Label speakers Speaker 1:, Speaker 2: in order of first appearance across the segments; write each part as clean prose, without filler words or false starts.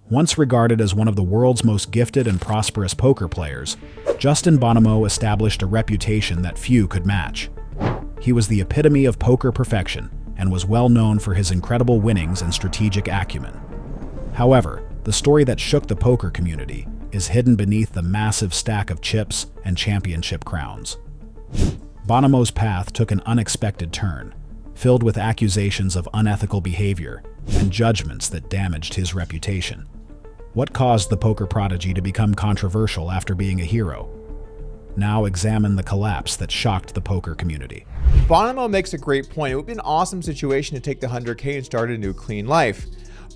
Speaker 1: Once regarded as one of the world's most gifted and prosperous poker players, Justin Bonomo established a reputation that few could match. He was the epitome of poker perfection and was well known for his incredible winnings and strategic acumen. However, the story that shook the poker community is hidden beneath the massive stack of chips and championship crowns. Bonomo's path took an unexpected turn, filled with accusations of unethical behavior and judgments that damaged his reputation. What caused the poker prodigy to become controversial after being a hero? Now examine the collapse that shocked the poker community.
Speaker 2: Bonomo makes a great point. It would be an awesome situation to take the 100K and start a new clean life.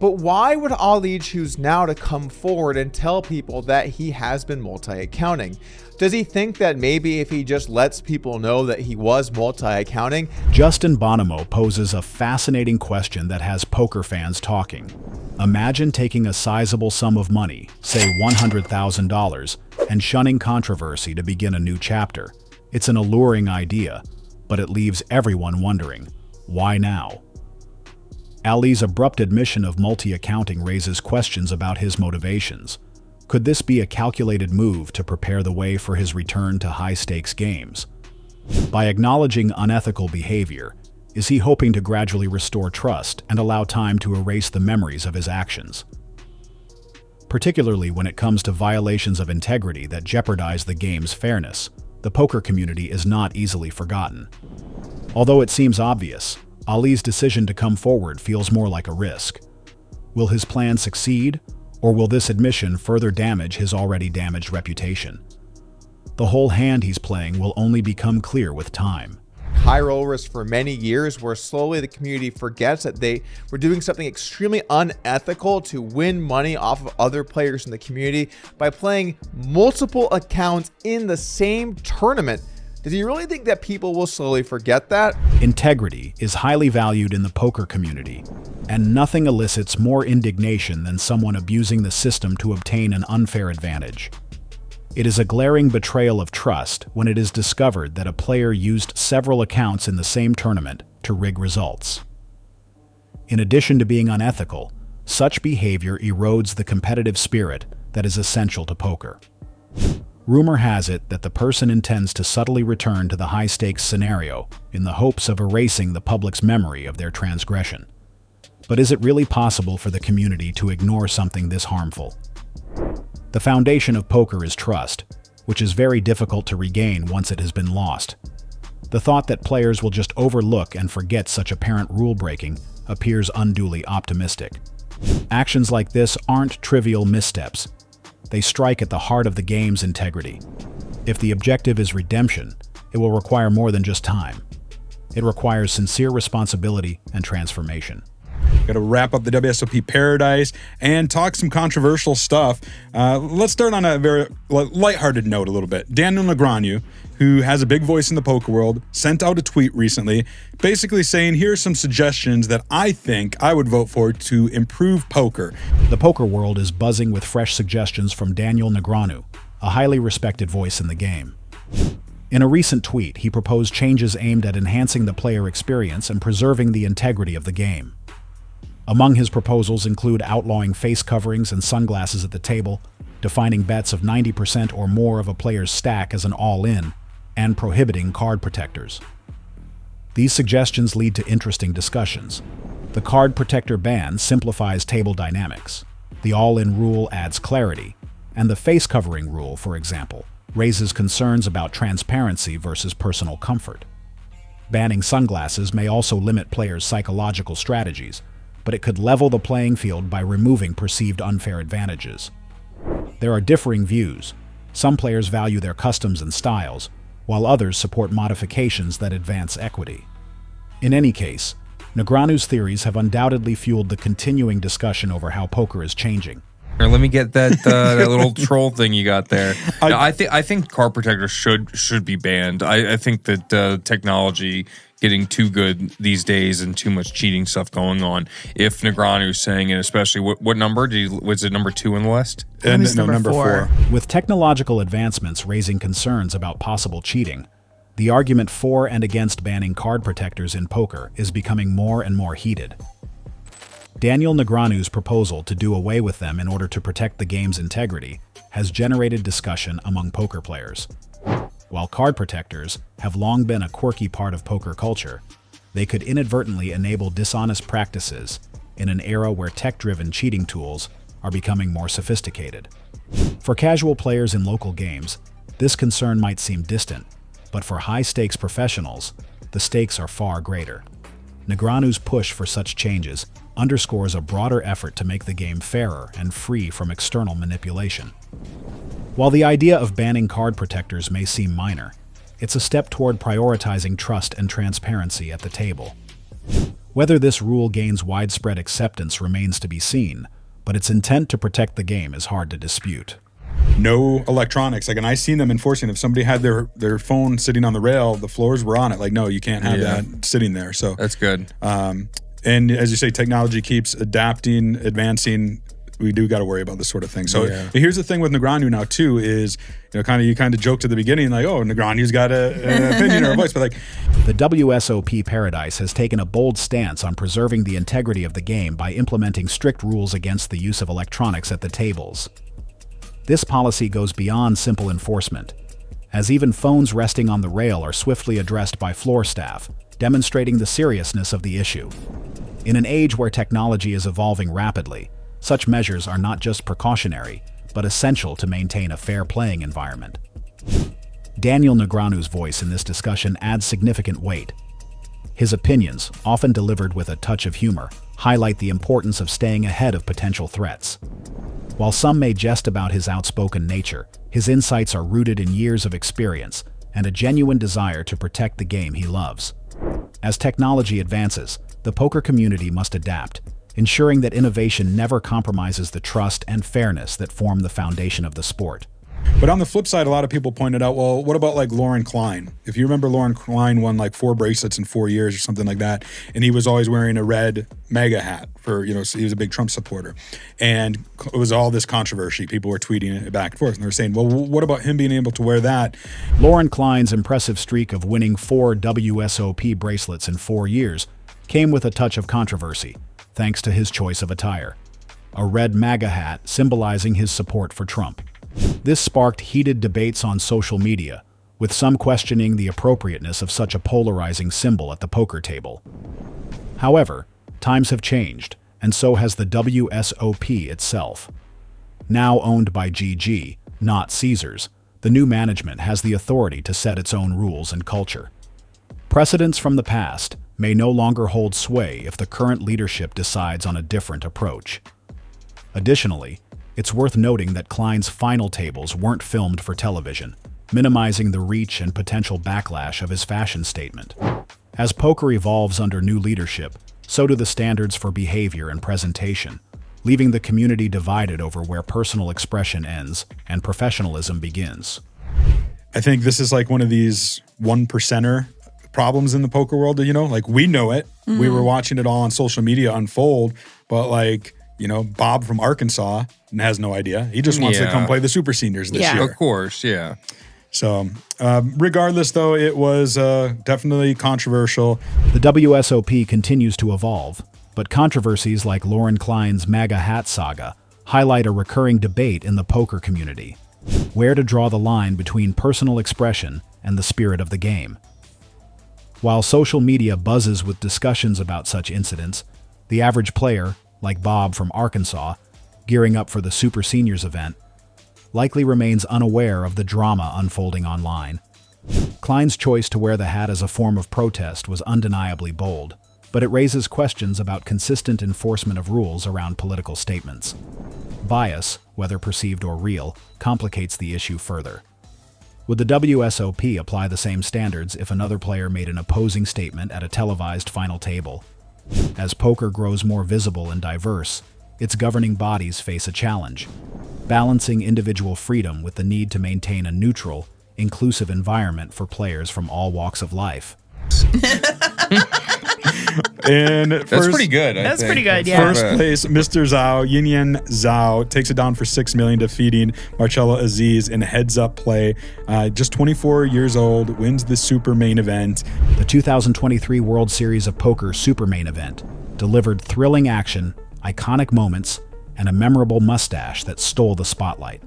Speaker 2: But why would Ali choose now to come forward and tell people that he has been multi-accounting? Does he think that maybe if he just lets people know that he was multi-accounting?
Speaker 1: Justin Bonomo poses a fascinating question that has poker fans talking. Imagine taking a sizable sum of money, say $100,000, and shunning controversy to begin a new chapter. It's an alluring idea, but it leaves everyone wondering, why now? Ali's abrupt admission of multi-accounting raises questions about his motivations. Could this be a calculated move to prepare the way for his return to high-stakes games? By acknowledging unethical behavior, is he hoping to gradually restore trust and allow time to erase the memories of his actions? Particularly when it comes to violations of integrity that jeopardize the game's fairness, the poker community is not easily forgotten. Although it seems obvious, Ali's decision to come forward feels more like a risk. Will his plan succeed, or will this admission further damage his already damaged reputation? The whole hand he's playing will only become clear with time.
Speaker 2: High roll risk for many years, where slowly the community forgets that they were doing something extremely unethical to win money off of other players in the community by playing multiple accounts in the same tournament. Does he really think that people will slowly forget that?
Speaker 1: Integrity is highly valued in the poker community, and nothing elicits more indignation than someone abusing the system to obtain an unfair advantage. It is a glaring betrayal of trust when it is discovered that a player used several accounts in the same tournament to rig results. In addition to being unethical, such behavior erodes the competitive spirit that is essential to poker. Rumor has it that the person intends to subtly return to the high-stakes scenario in the hopes of erasing the public's memory of their transgression. But is it really possible for the community to ignore something this harmful? The foundation of poker is trust, which is very difficult to regain once it has been lost. The thought that players will just overlook and forget such apparent rule-breaking appears unduly optimistic. Actions like this aren't trivial missteps. They strike at the heart of the game's integrity. If the objective is redemption, it will require more than just time. It requires sincere responsibility and transformation.
Speaker 3: Got to wrap up the WSOP paradise and talk some controversial stuff. Let's start on a very lighthearted note a little bit. Daniel Negreanu, who has a big voice in the poker world, sent out a tweet recently basically saying, here are some suggestions that I think I would vote for to improve poker.
Speaker 1: The poker world is buzzing with fresh suggestions from Daniel Negreanu, a highly respected voice in the game. In a recent tweet, he proposed changes aimed at enhancing the player experience and preserving the integrity of the game. Among his proposals include outlawing face coverings and sunglasses at the table, defining bets of 90% or more of a player's stack as an all-in, and prohibiting card protectors. These suggestions lead to interesting discussions. The card protector ban simplifies table dynamics. The all-in rule adds clarity, and the face covering rule, for example, raises concerns about transparency versus personal comfort. Banning sunglasses may also limit players' psychological strategies, but it could level the playing field by removing perceived unfair advantages. There are differing views. Some players value their customs and styles, while others support modifications that advance equity. In any case, Negreanu's theories have undoubtedly fueled the continuing discussion over how poker is changing.
Speaker 4: Here, let me get that that little troll thing you got there. No, I think card protectors should be banned. I think that technology getting too good these days and too much cheating stuff going on. If Negreanu's saying it, especially what number was it? Number 2 in the list?
Speaker 3: No, number 4.
Speaker 1: With technological advancements raising concerns about possible cheating, the argument for and against banning card protectors in poker is becoming more and more heated. Daniel Negreanu's proposal to do away with them in order to protect the game's integrity has generated discussion among poker players. While card protectors have long been a quirky part of poker culture, they could inadvertently enable dishonest practices in an era where tech-driven cheating tools are becoming more sophisticated. For casual players in local games, this concern might seem distant, but for high-stakes professionals, the stakes are far greater. Negreanu's push for such changes underscores a broader effort to make the game fairer and free from external manipulation. While the idea of banning card protectors may seem minor, it's a step toward prioritizing trust and transparency at the table. Whether this rule gains widespread acceptance remains to be seen, but its intent to protect the game is hard to dispute.
Speaker 3: No electronics. Like, and I seen them enforcing. If somebody had their phone sitting on the rail, the floors were on it. Like, no, you can't have that sitting there. So
Speaker 4: that's good.
Speaker 3: And as you say, technology keeps adapting, advancing. We do got to worry about this sort of thing. So here's the thing with Negreanu now too is, you kind of joked at the beginning, like, oh, Negreanu's got an opinion or a voice, but like,
Speaker 1: the WSOP Paradise has taken a bold stance on preserving the integrity of the game by implementing strict rules against the use of electronics at the tables. This policy goes beyond simple enforcement, as even phones resting on the rail are swiftly addressed by floor staff, demonstrating the seriousness of the issue. In an age where technology is evolving rapidly, such measures are not just precautionary, but essential to maintain a fair playing environment. Daniel Negreanu's voice in this discussion adds significant weight. His opinions, often delivered with a touch of humor, highlight the importance of staying ahead of potential threats. While some may jest about his outspoken nature, his insights are rooted in years of experience and a genuine desire to protect the game he loves. As technology advances, the poker community must adapt, ensuring that innovation never compromises the trust and fairness that form the foundation of the sport.
Speaker 3: But on the flip side, a lot of people pointed out, well, what about like Lauren Klein? If you remember, Lauren Klein won like 4 bracelets in 4 years or something like that. And he was always wearing a red MAGA hat for, he was a big Trump supporter. And it was all this controversy. People were tweeting it back and forth. And they were saying, well, what about him being able to wear that?
Speaker 1: Lauren Klein's impressive streak of winning 4 WSOP bracelets in 4 years came with a touch of controversy, thanks to his choice of attire. A red MAGA hat symbolizing his support for Trump. This sparked heated debates on social media, with some questioning the appropriateness of such a polarizing symbol at the poker table. However, times have changed, and so has the WSOP itself. Now owned by GG, not Caesars, the new management has the authority to set its own rules and culture. Precedents from the past may no longer hold sway if the current leadership decides on a different approach. Additionally, it's worth noting that Klein's final tables weren't filmed for television, minimizing the reach and potential backlash of his fashion statement. As poker evolves under new leadership, so do the standards for behavior and presentation, leaving the community divided over where personal expression ends and professionalism begins.
Speaker 3: I think this is like one of these 1%er problems in the poker world, like we know it. Mm-hmm. We were watching it all on social media unfold, but like, Bob from Arkansas has no idea. He just wants to come play the Super Seniors this year.
Speaker 4: Of course, yeah.
Speaker 3: So regardless, though, it was definitely controversial.
Speaker 1: The WSOP continues to evolve, but controversies like Lauren Klein's MAGA hat saga highlight a recurring debate in the poker community: where to draw the line between personal expression and the spirit of the game. While social media buzzes with discussions about such incidents, the average player, like Bob from Arkansas, gearing up for the Super Seniors event, likely remains unaware of the drama unfolding online. Klein's choice to wear the hat as a form of protest was undeniably bold, but it raises questions about consistent enforcement of rules around political statements. Bias, whether perceived or real, complicates the issue further. Would the WSOP apply the same standards if another player made an opposing statement at a televised final table? As poker grows more visible and diverse, its governing bodies face a challenge, balancing individual freedom with the need to maintain a neutral, inclusive environment for players from all walks of life.
Speaker 3: And
Speaker 4: that's pretty good.
Speaker 5: That's pretty good, yeah.
Speaker 3: First place, Mr. Zhao, Yin Zhao, takes it down for $6 million, defeating Marcelo Aziz in a heads-up play. Just 24 years old, wins the Super Main Event.
Speaker 1: The 2023 World Series of Poker Super Main Event delivered thrilling action iconic moments, and a memorable mustache that stole the spotlight.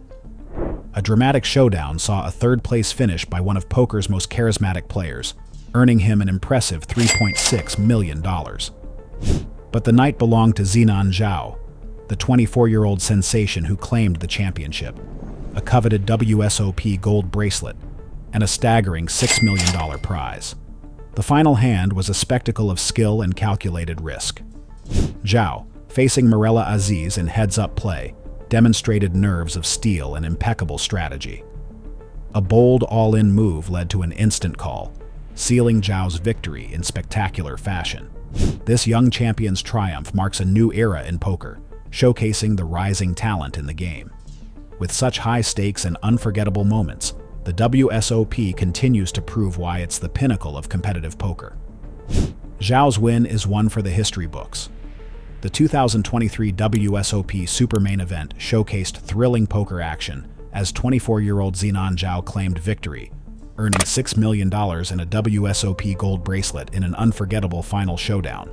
Speaker 1: A dramatic showdown saw a third-place finish by one of poker's most charismatic players, earning him an impressive $3.6 million. But the night belonged to Xinan Zhao, the 24-year-old sensation who claimed the championship, a coveted WSOP gold bracelet, and a staggering $6 million prize. The final hand was a spectacle of skill and calculated risk. Zhao, facing Mirella Aziz in heads-up play, demonstrated nerves of steel and impeccable strategy. A bold all-in move led to an instant call, sealing Zhao's victory in spectacular fashion. This young champion's triumph marks a new era in poker, showcasing the rising talent in the game. With such high stakes and unforgettable moments, the WSOP continues to prove why it's the pinnacle of competitive poker. Zhao's win is one for the history books. The 2023 WSOP Super Main Event showcased thrilling poker action as 24-year-old Xinan Zhao claimed victory, earning $6 million and a WSOP gold bracelet in an unforgettable final showdown.